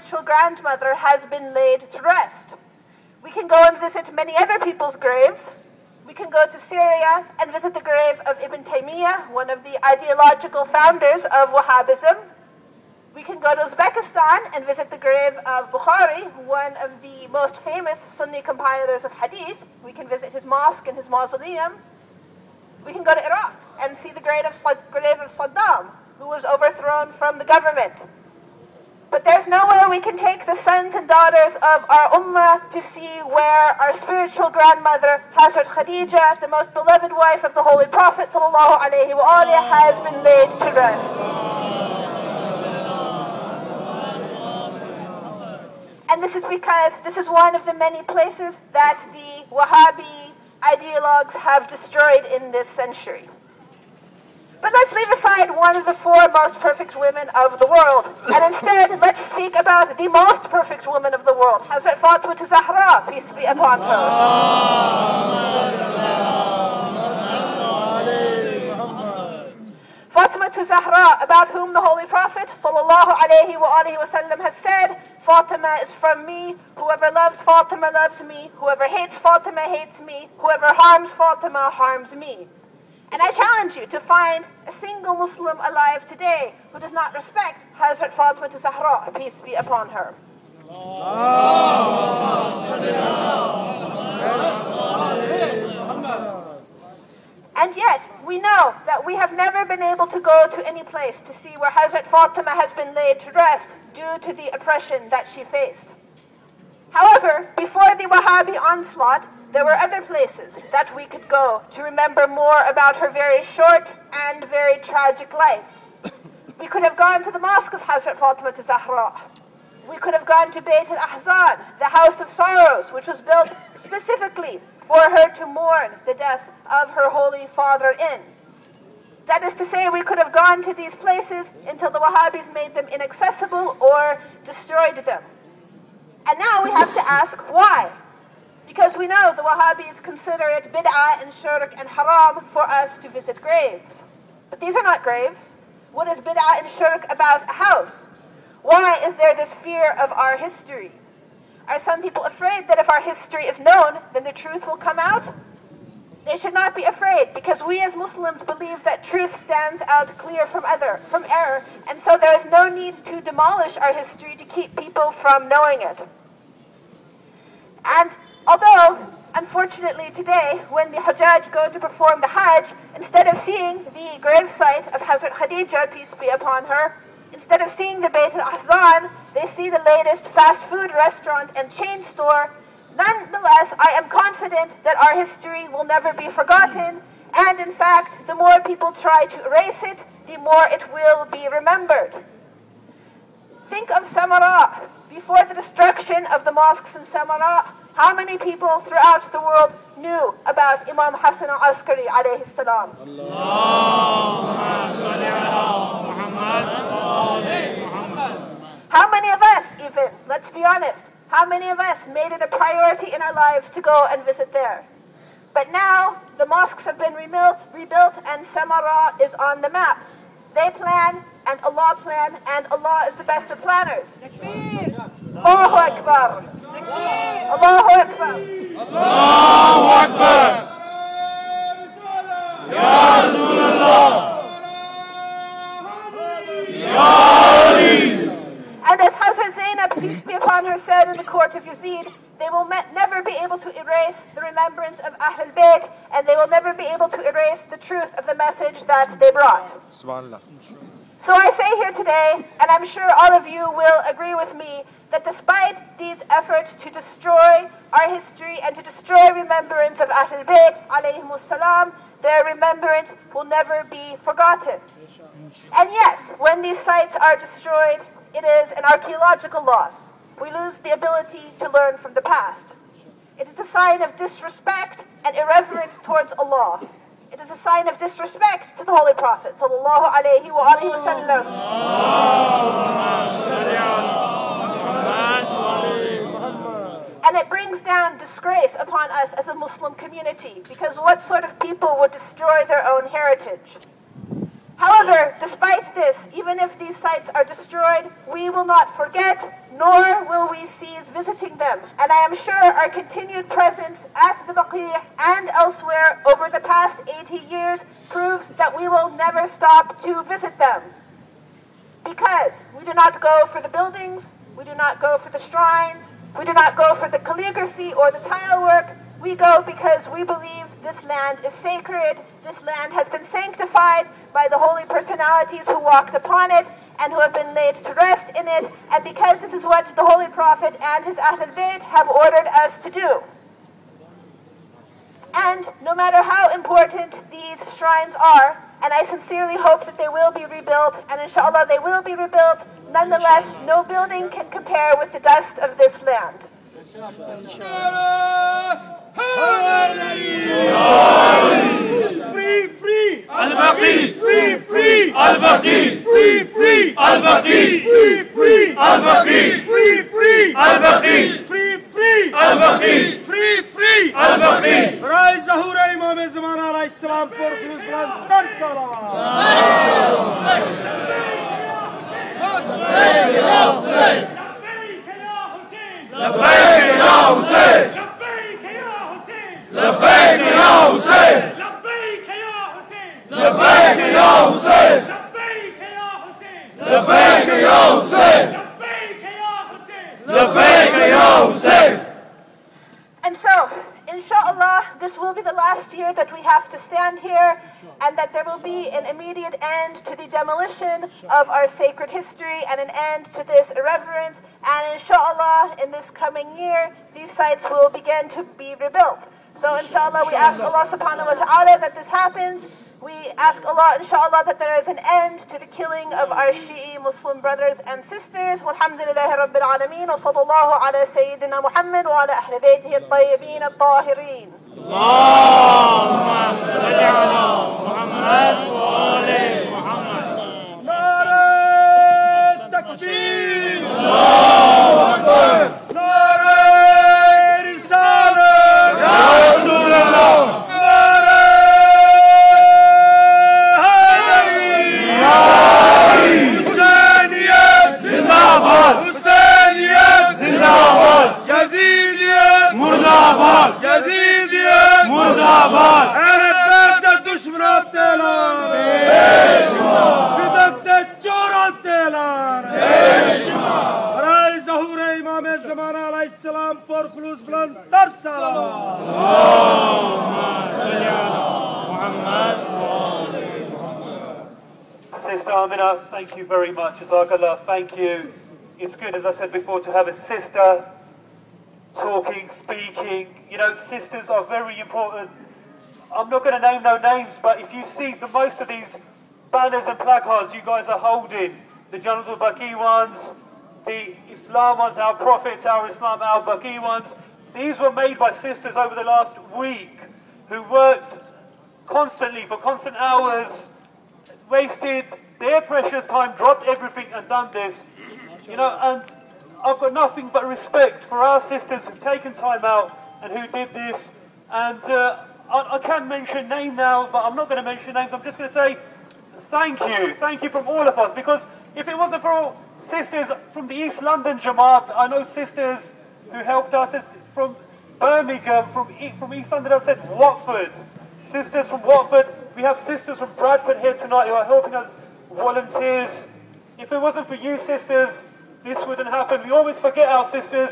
spiritual grandmother has been laid to rest. We can go and visit many other people's graves. We can go to Syria and visit the grave of Ibn Taymiyyah, one of the ideological founders of Wahhabism. We can go to Uzbekistan and visit the grave of Bukhari, one of the most famous Sunni compilers of hadith. We can visit his mosque and his mausoleum. We can go to Iraq and see the grave of Saddam, who was overthrown from the government. But there's nowhere we can take the sons and daughters of our ummah to see where our spiritual grandmother, Hazrat Khadija, the most beloved wife of the Holy Prophet ﷺ, has been laid to rest. And this is because this is one of the many places that the Wahhabi ideologues have destroyed in this century. But let's leave aside one of the four most perfect women of the world, and instead let's speak about the most perfect woman of the world, Hazrat Fatima Zahra, peace be upon her. Fatima Zahra, about whom the Holy Prophet ﷺ has said, Fatima is from me, whoever loves Fatima loves me, whoever hates Fatima hates me, whoever harms Fatima harms me. And I challenge you to find a single Muslim alive today who does not respect Hazrat Fatima Zahra, peace be upon her. And yet, we know that we have never been able to go to any place to see where Hazrat Fatima has been laid to rest due to the oppression that she faced. However, before the Wahhabi onslaught, there were other places that we could go to remember more about her very short and very tragic life. We could have gone to the mosque of Hazrat Fatima Zahra. We could have gone to Bayt al-Ahzan, the house of sorrows, which was built specifically for her to mourn the death of her holy father in. That is to say, we could have gone to these places until the Wahhabis made them inaccessible or destroyed them. And now we have to ask why. Because we know the Wahhabis consider it bid'ah and shirk and haram for us to visit graves. But these are not graves. What is bid'ah and shirk about a house? Why is there this fear of our history? Are some people afraid that if our history is known, then the truth will come out? They should not be afraid, because we as Muslims believe that truth stands out clear from error, and so there is no need to demolish our history to keep people from knowing it. And although, unfortunately today, when the Hijaz go to perform the Hajj, instead of seeing the gravesite of Hazrat Khadija, peace be upon her, instead of seeing the Bayt al-Ahzan, they see the latest fast food restaurant and chain store. Nonetheless, I am confident that our history will never be forgotten, and in fact, the more people try to erase it, the more it will be remembered. Think of Samarra. Before the destruction of the mosques in Samarra, how many people throughout the world knew about Imam Hassan al-Askari alayhi salam? How many of us even, let's be honest, how many of us made it a priority in our lives to go and visit there? But now, the mosques have been rebuilt and Samarra is on the map. They plan, and Allah is the best of planners. Allahu Akbar! Allahu Akbar! Allahu Akbar! Ya Rasulullah! Ya Ali! And as Hazrat Zainab, peace be upon her, said in the court of Yazid, they will never be able to erase the remembrance of Ahlul Bayt, and they will never be able to erase the truth of the message that they brought. Subhanallah. So I say here today, and I'm sure all of you will agree with me, that despite these efforts to destroy our history and to destroy remembrance of Ahlul Bayt, alayhimus salam, their remembrance will never be forgotten. And yes, when these sites are destroyed, it is an archaeological loss. We lose the ability to learn from the past. It is a sign of disrespect and irreverence towards Allah. It is a sign of disrespect to the Holy Prophet sallallahu alayhi wa sallam. And it brings down disgrace upon us as a Muslim community, because what sort of people would destroy their own heritage? However, despite this, even if these sites are destroyed, we will not forget, nor will we cease visiting them. And I am sure our continued presence at the Baqi and elsewhere over the past 80 years proves that we will never stop to visit them. Because we do not go for the buildings, we do not go for the shrines, we do not go for the calligraphy or the tile work. We go because we believe this land is sacred, this land has been sanctified by the holy personalities who walked upon it and who have been laid to rest in it, and because this is what the Holy Prophet and his Ahlul Bayt have ordered us to do. And no matter how important these shrines are, and I sincerely hope that they will be rebuilt, and inshallah they will be rebuilt, nonetheless, no building can compare with the dust of this land. Free, free, al-Baqi, free, free, al-Baqi, free, free, al-Baqi, free, free, al-Baqi, free, free, al-Baqi, free, free, al-Baqi, free, free, al-Baqi. Rise Zahur Imam Zamana alayhi salam for Muslim Dar Salaam. Labbaik ya Hussein. Labbaik ya Hussein. Labbaik ya Hussein. Labbaik ya Hussein. Labbaik ya Hussein. Labbaik ya Hussein. And so, inshallah, this will be the last year that we have to stand here, and that there will be an immediate end to the demolition of our sacred history and an end to this irreverence. And inshallah, in this coming year, these sites will begin to be rebuilt. So inshallah, we ask Allah subhanahu wa ta'ala that this happens. We ask Allah, inshallah, that there is an end to the killing of our Shi'i Muslim brothers and sisters. Walhamdulillahi Rabbil Alameen. Wa sallallahu ala Sayyidina Muhammad wa ala ahli baytihi at-tayyibin at-tahirin. Allahumma salli ala Muhammad wa ali Muhammad. Nara takbir. Allahu Akbar. Nara risalah. Ya Rasulullah. Murdabad! Yazidiyet! Murdabad! Eretler düşmanat deler! Beşma! Fidatte çorat deler! Beşma! Ray Zahur İmam Zamana aleyhisselam forkuluz bilen dert salam! Allahümme salli ala Muhammad wa ali Muhammad. Sis.Amina, thank you very much. Jazakallah, thank you. It's good, as I said before, to have a sister talking, speaking. You know, sisters are very important. I'm not going to name no names, but if you see the most of these banners and placards you guys are holding, the Jannatul Baqi ones, the Islam ones, our prophets, our Islam, our Baqi ones, these were made by sisters over the last week who worked constantly for constant hours, wasted their precious time, dropped everything and done this. You know, and I've got nothing but respect for our sisters who've taken time out and who did this. And I can mention name now, but I'm not going to mention names. I'm just going to say thank you from all of us. Because if it wasn't for all sisters from the East London Jamaat, I know sisters who helped us from Birmingham, from East London, I said Watford. Sisters from Watford. We have sisters from Bradford here tonight who are helping us, volunteers. If it wasn't for you sisters, this wouldn't happen. We always forget our sisters.